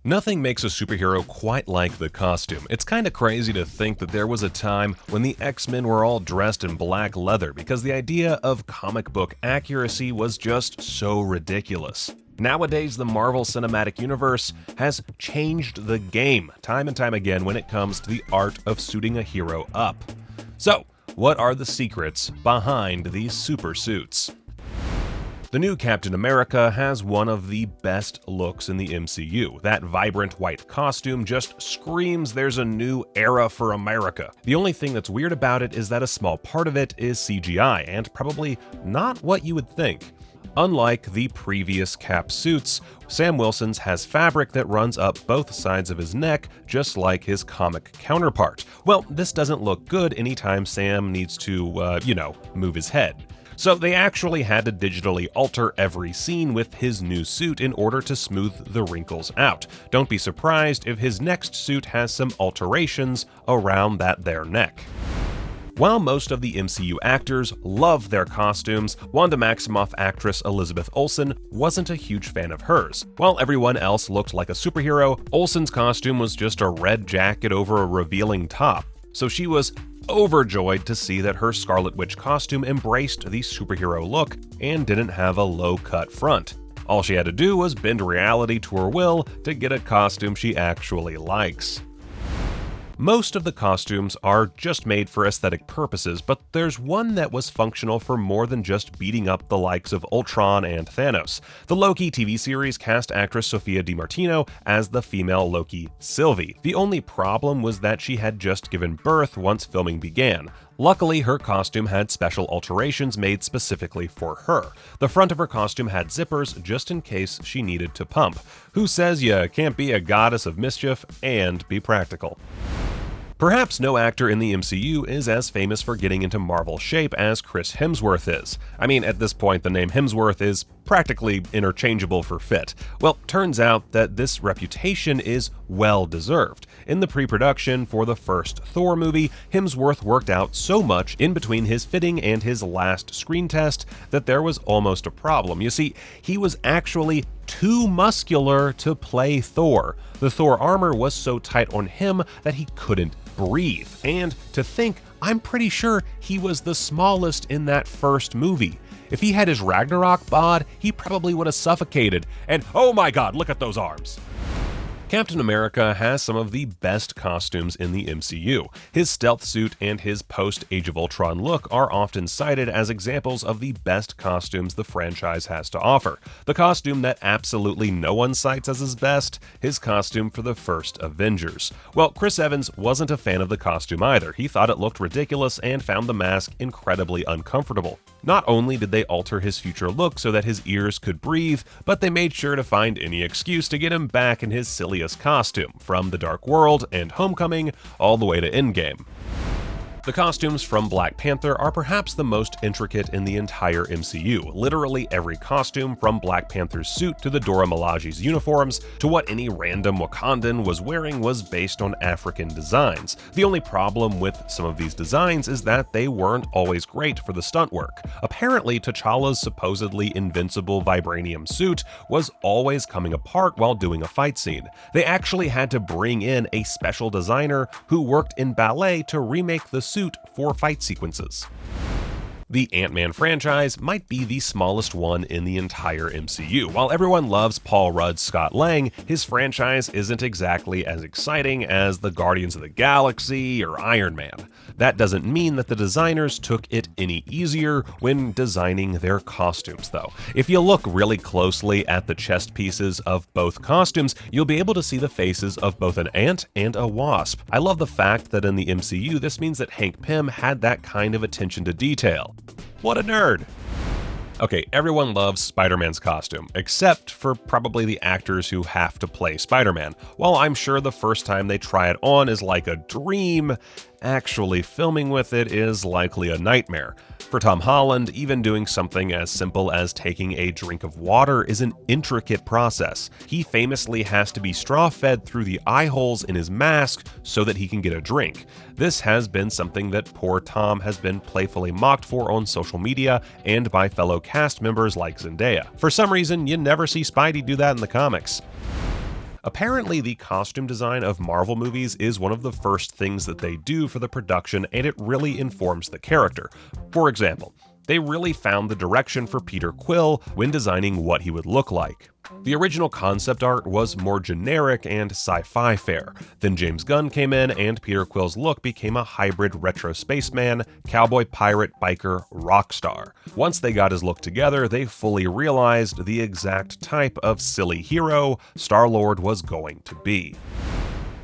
Nothing makes a superhero quite like the costume. It's kinda crazy to think that there was a time when the X-Men were all dressed in black leather because the idea of comic book accuracy was just so ridiculous. Nowadays, the Marvel Cinematic Universe has changed the game time and time again when it comes to the art of suiting a hero up. So, what are the secrets behind these super suits? The new Captain America has one of the best looks in the MCU. That vibrant white costume just screams there's a new era for America. The only thing that's weird about it is that a small part of it is CGI, and probably not what you would think. Unlike the previous Cap suits, Sam Wilson's has fabric that runs up both sides of his neck, just like his comic counterpart. Well, this doesn't look good anytime Sam needs to, move his head. So they actually had to digitally alter every scene with his new suit in order to smooth the wrinkles out. Don't be surprised if his next suit has some alterations around that there neck. While most of the MCU actors love their costumes, Wanda Maximoff actress Elizabeth Olsen wasn't a huge fan of hers. While everyone else looked like a superhero, Olsen's costume was just a red jacket over a revealing top. So she was overjoyed to see that her Scarlet Witch costume embraced the superhero look and didn't have a low-cut front. All she had to do was bend reality to her will to get a costume she actually likes. Most of the costumes are just made for aesthetic purposes, but there's one that was functional for more than just beating up the likes of Ultron and Thanos. The Loki TV series cast actress Sophia DiMartino as the female Loki Sylvie. The only problem was that she had just given birth once filming began. Luckily, her costume had special alterations made specifically for her. The front of her costume had zippers just in case she needed to pump. Who says you can't be a goddess of mischief and be practical? Perhaps no actor in the MCU is as famous for getting into Marvel shape as Chris Hemsworth is. I mean, at this point, the name Hemsworth is practically interchangeable for fit. Well, turns out that this reputation is well-deserved. In the pre-production for the first Thor movie, Hemsworth worked out so much in between his fitting and his last screen test that there was almost a problem. You see, he was actually too muscular to play Thor. The Thor armor was so tight on him that he couldn't breathe. And to think, I'm pretty sure he was the smallest in that first movie. If he had his Ragnarok bod, he probably would have suffocated. And oh my god, look at those arms! Captain America has some of the best costumes in the MCU. His stealth suit and his post-Age of Ultron look are often cited as examples of the best costumes the franchise has to offer. The costume that absolutely no one cites as his best, his costume for the first Avengers. Well, Chris Evans wasn't a fan of the costume either. He thought it looked ridiculous and found the mask incredibly uncomfortable. Not only did they alter his future look so that his ears could breathe, but they made sure to find any excuse to get him back in his silliest costume, from The Dark World and Homecoming all the way to Endgame. The costumes from Black Panther are perhaps the most intricate in the entire MCU. Literally every costume, from Black Panther's suit to the Dora Milaje's uniforms to what any random Wakandan was wearing, was based on African designs. The only problem with some of these designs is that they weren't always great for the stunt work. Apparently, T'Challa's supposedly invincible vibranium suit was always coming apart while doing a fight scene. They actually had to bring in a special designer who worked in ballet to remake the suit for fight sequences. The Ant-Man franchise might be the smallest one in the entire MCU. While everyone loves Paul Rudd's Scott Lang, his franchise isn't exactly as exciting as the Guardians of the Galaxy or Iron Man. That doesn't mean that the designers took it any easier when designing their costumes, though. If you look really closely at the chest pieces of both costumes, you'll be able to see the faces of both an ant and a wasp. I love the fact that in the MCU, this means that Hank Pym had that kind of attention to detail. What a nerd! Okay, everyone loves Spider-Man's costume, except for probably the actors who have to play Spider-Man. While I'm sure the first time they try it on is like a dream, actually filming with it is likely a nightmare. For Tom Holland, even doing something as simple as taking a drink of water is an intricate process. He famously has to be straw-fed through the eye holes in his mask so that he can get a drink. This has been something that poor Tom has been playfully mocked for on social media and by fellow cast members like Zendaya. For some reason, you never see Spidey do that in the comics. Apparently, the costume design of Marvel movies is one of the first things that they do for the production, and it really informs the character. For example, they really found the direction for Peter Quill when designing what he would look like. The original concept art was more generic and sci-fi fare. Then James Gunn came in and Peter Quill's look became a hybrid retro spaceman, cowboy pirate, biker, rock star. Once they got his look together, they fully realized the exact type of silly hero Star-Lord was going to be.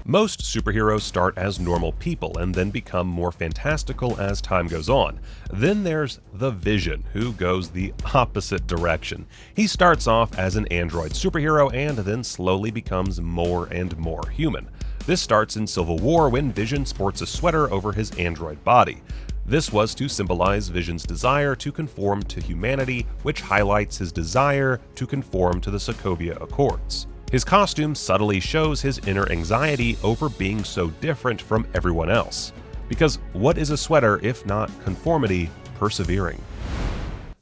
Most superheroes start as normal people and then become more fantastical as time goes on. Then there's the Vision, who goes the opposite direction. He starts off as an android superhero and then slowly becomes more and more human. This starts in Civil War when Vision sports a sweater over his android body. This was to symbolize Vision's desire to conform to humanity, which highlights his desire to conform to the Sokovia Accords. His costume subtly shows his inner anxiety over being so different from everyone else. Because what is a sweater if not conformity persevering?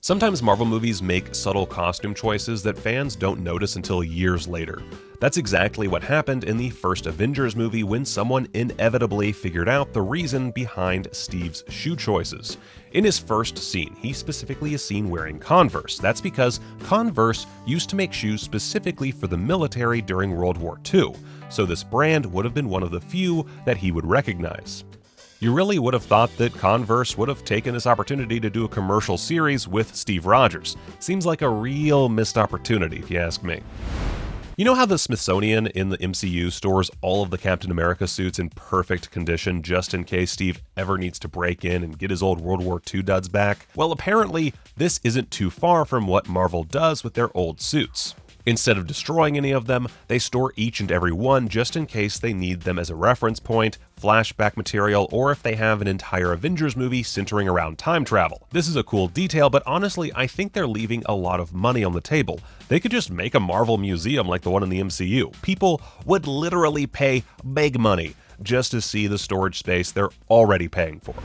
Sometimes Marvel movies make subtle costume choices that fans don't notice until years later. That's exactly what happened in the first Avengers movie when someone inevitably figured out the reason behind Steve's shoe choices. In his first scene, he specifically is seen wearing Converse. That's because Converse used to make shoes specifically for the military during World War II, so this brand would have been one of the few that he would recognize. You really would have thought that Converse would have taken this opportunity to do a commercial series with Steve Rogers. Seems like a real missed opportunity, if you ask me. You know how the Smithsonian in the MCU stores all of the Captain America suits in perfect condition just in case Steve ever needs to break in and get his old World War II duds back? Well, apparently, this isn't too far from what Marvel does with their old suits. Instead of destroying any of them, they store each and every one just in case they need them as a reference point, flashback material, or if they have an entire Avengers movie centering around time travel. This is a cool detail, but honestly, I think they're leaving a lot of money on the table. They could just make a Marvel museum like the one in the MCU. People would literally pay big money just to see the storage space they're already paying for.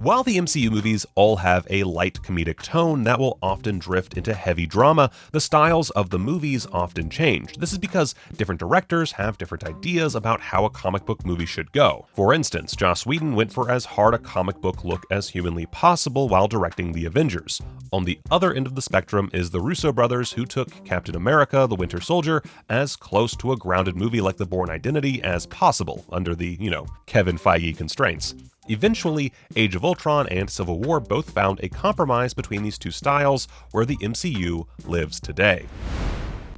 While the MCU movies all have a light comedic tone that will often drift into heavy drama, the styles of the movies often change. This is because different directors have different ideas about how a comic book movie should go. For instance, Joss Whedon went for as hard a comic book look as humanly possible while directing the Avengers. On the other end of the spectrum is the Russo brothers, who took Captain America: The Winter Soldier as close to a grounded movie like The Bourne Identity as possible, under the, Kevin Feige constraints. Eventually, Age of Ultron and Civil War both found a compromise between these two styles where the MCU lives today.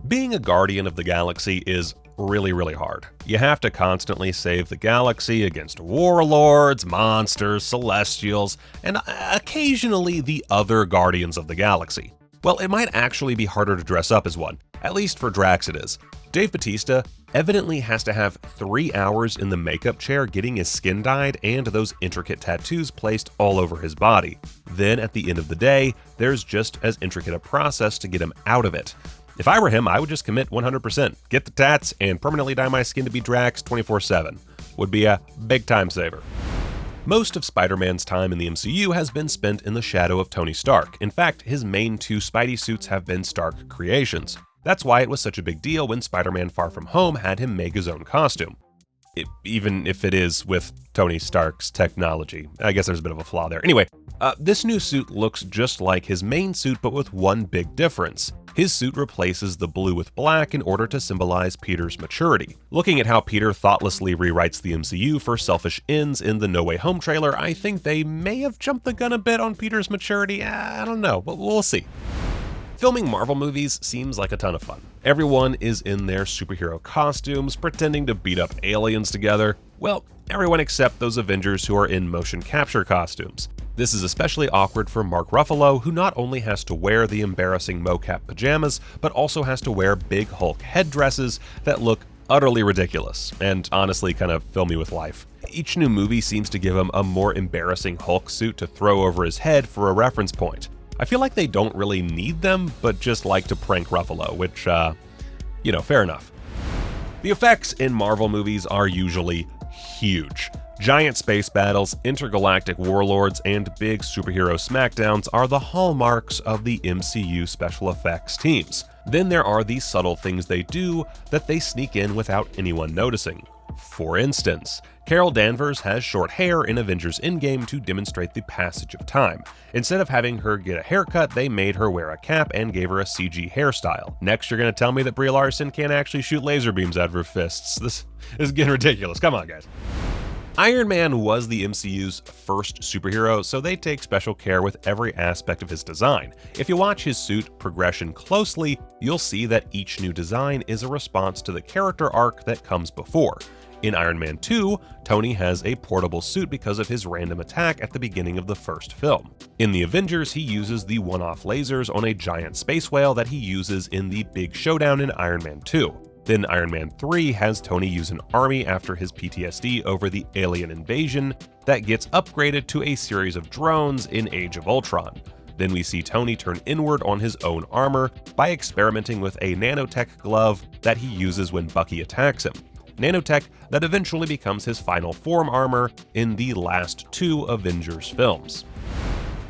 Being a guardian of the galaxy is really hard. You have to constantly save the galaxy against warlords, monsters, celestials, and occasionally the other guardians of the galaxy. Well, it might actually be harder to dress up as one. At least for Drax it is. Dave Bautista evidently has to have 3 hours in the makeup chair getting his skin dyed and those intricate tattoos placed all over his body. Then at the end of the day, there's just as intricate a process to get him out of it. If I were him, I would just commit 100%, get the tats, and permanently dye my skin to be Drax 24/7. Would be a big time saver. Most of Spider-Man's time in the MCU has been spent in the shadow of Tony Stark. In fact, his main 2 Spidey suits have been Stark creations. That's why it was such a big deal when Spider-Man Far From Home had him make his own costume. Even if it is with Tony Stark's technology. I guess there's a bit of a flaw there. Anyway, this new suit looks just like his main suit, but with one big difference. His suit replaces the blue with black in order to symbolize Peter's maturity. Looking at how Peter thoughtlessly rewrites the MCU for selfish ends in the No Way Home trailer, I think they may have jumped the gun a bit on Peter's maturity. I don't know, but we'll see. Filming Marvel movies seems like a ton of fun. Everyone is in their superhero costumes, pretending to beat up aliens together. Well, everyone except those Avengers who are in motion capture costumes. This is especially awkward for Mark Ruffalo, who not only has to wear the embarrassing mocap pajamas, but also has to wear big Hulk headdresses that look utterly ridiculous, and honestly kind of fill me with life. Each new movie seems to give him a more embarrassing Hulk suit to throw over his head for a reference point. I feel like they don't really need them, but just like to prank Ruffalo, which, fair enough. The effects in Marvel movies are usually huge. Giant space battles, intergalactic warlords, and big superhero smackdowns are the hallmarks of the MCU special effects teams. Then there are the subtle things they do that they sneak in without anyone noticing. For instance, Carol Danvers has short hair in Avengers Endgame to demonstrate the passage of time. Instead of having her get a haircut, they made her wear a cap and gave her a CG hairstyle. Next, you're going to tell me that Brie Larson can't actually shoot laser beams out of her fists. This is getting ridiculous. Come on, guys. Iron Man was the MCU's first superhero, so they take special care with every aspect of his design. If you watch his suit progression closely, you'll see that each new design is a response to the character arc that comes before. In Iron Man 2, Tony has a portable suit because of his random attack at the beginning of the first film. In the Avengers, he uses the one-off lasers on a giant space whale that he uses in the big showdown in Iron Man 2. Then Iron Man 3 has Tony use an army after his PTSD over the alien invasion that gets upgraded to a series of drones in Age of Ultron. Then we see Tony turn inward on his own armor by experimenting with a nanotech glove that he uses when Bucky attacks him. Nanotech that eventually becomes his final form armor in the last two Avengers films.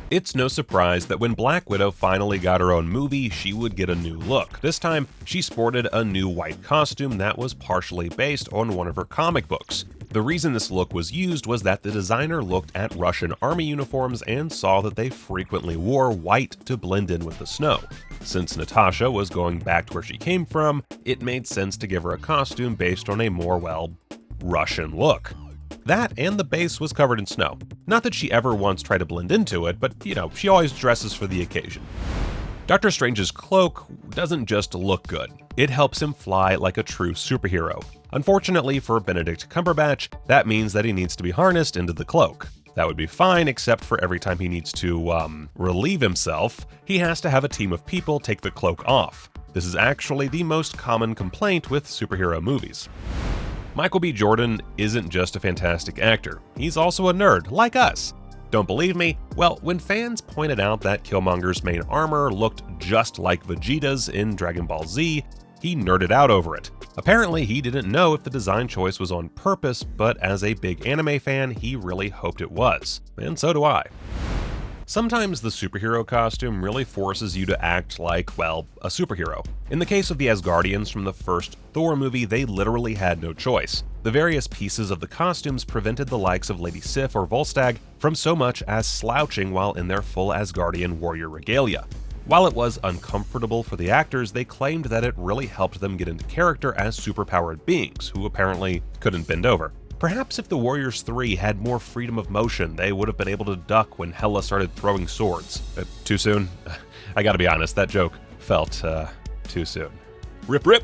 It's no surprise that when Black Widow finally got her own movie, she would get a new look. This time, she sported a new white costume that was partially based on one of her comic books. The reason this look was used was that the designer looked at Russian army uniforms and saw that they frequently wore white to blend in with the snow. Since Natasha was going back to where she came from, it made sense to give her a costume based on a more, well, Russian look. That and the base was covered in snow. Not that she ever once tried to blend into it, but she always dresses for the occasion. Doctor Strange's cloak doesn't just look good, it helps him fly like a true superhero. Unfortunately for Benedict Cumberbatch, that means that he needs to be harnessed into the cloak. That would be fine, except for every time he needs to, relieve himself, he has to have a team of people take the cloak off. This is actually the most common complaint with superhero movies. Michael B. Jordan isn't just a fantastic actor, he's also a nerd, like us. Don't believe me? Well, when fans pointed out that Killmonger's main armor looked just like Vegeta's in Dragon Ball Z, he nerded out over it. Apparently, he didn't know if the design choice was on purpose, but as a big anime fan, he really hoped it was. And so do I. Sometimes the superhero costume really forces you to act like, well, a superhero. In the case of the Asgardians from the first Thor movie, they literally had no choice. The various pieces of the costumes prevented the likes of Lady Sif or Volstagg from so much as slouching while in their full Asgardian warrior regalia. While it was uncomfortable for the actors, they claimed that it really helped them get into character as superpowered beings, who apparently couldn't bend over. Perhaps if the Warriors 3 had more freedom of motion, they would have been able to duck when Hela started throwing swords. Too soon? I gotta be honest, that joke felt, too soon. Rip rip!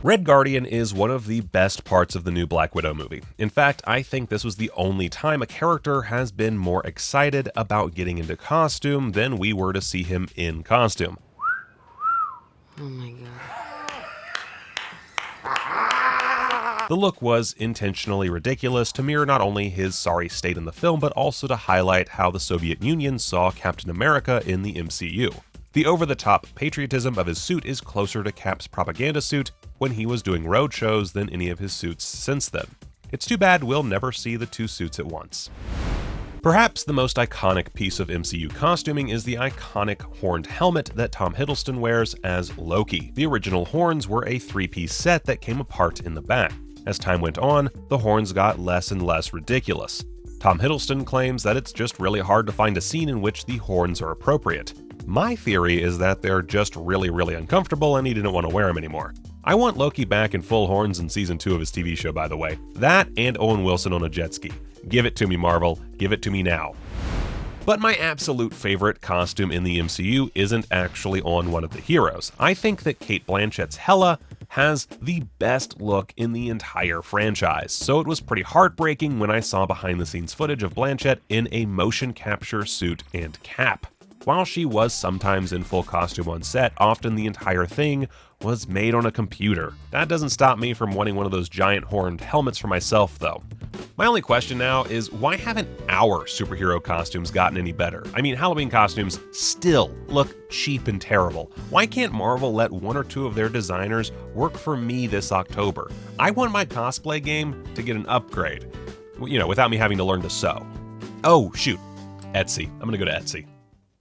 Red Guardian is one of the best parts of the new Black Widow movie. In fact, I think this was the only time a character has been more excited about getting into costume than we were to see him in costume. Oh my god. The look was intentionally ridiculous to mirror not only his sorry state in the film, but also to highlight how the Soviet Union saw Captain America in the MCU. The over-the-top patriotism of his suit is closer to Cap's propaganda suit when he was doing road shows than any of his suits since then. It's too bad we'll never see the two suits at once. Perhaps the most iconic piece of MCU costuming is the iconic horned helmet that Tom Hiddleston wears as Loki. The original horns were a three-piece set that came apart in the back. As time went on, the horns got less and less ridiculous. Tom Hiddleston claims that it's just really hard to find a scene in which the horns are appropriate. My theory is that they're just really uncomfortable and he didn't want to wear them anymore. I want Loki back in full horns in season 2 of his TV show, by the way. That and Owen Wilson on a jet ski. Give it to me, Marvel. Give it to me now. But my absolute favorite costume in the MCU isn't actually on one of the heroes. I think that Cate Blanchett's Hela has the best look in the entire franchise, so it was pretty heartbreaking when I saw behind-the-scenes footage of Blanchett in a motion capture suit and cap. While she was sometimes in full costume on set, often the entire thing was made on a computer. That doesn't stop me from wanting one of those giant horned helmets for myself, though. My only question now is, why haven't our superhero costumes gotten any better? I mean, Halloween costumes still look cheap and terrible. Why can't Marvel let one or two of their designers work for me this October? I want my cosplay game to get an upgrade, without me having to learn to sew. Oh, shoot, Etsy. I'm gonna go to Etsy.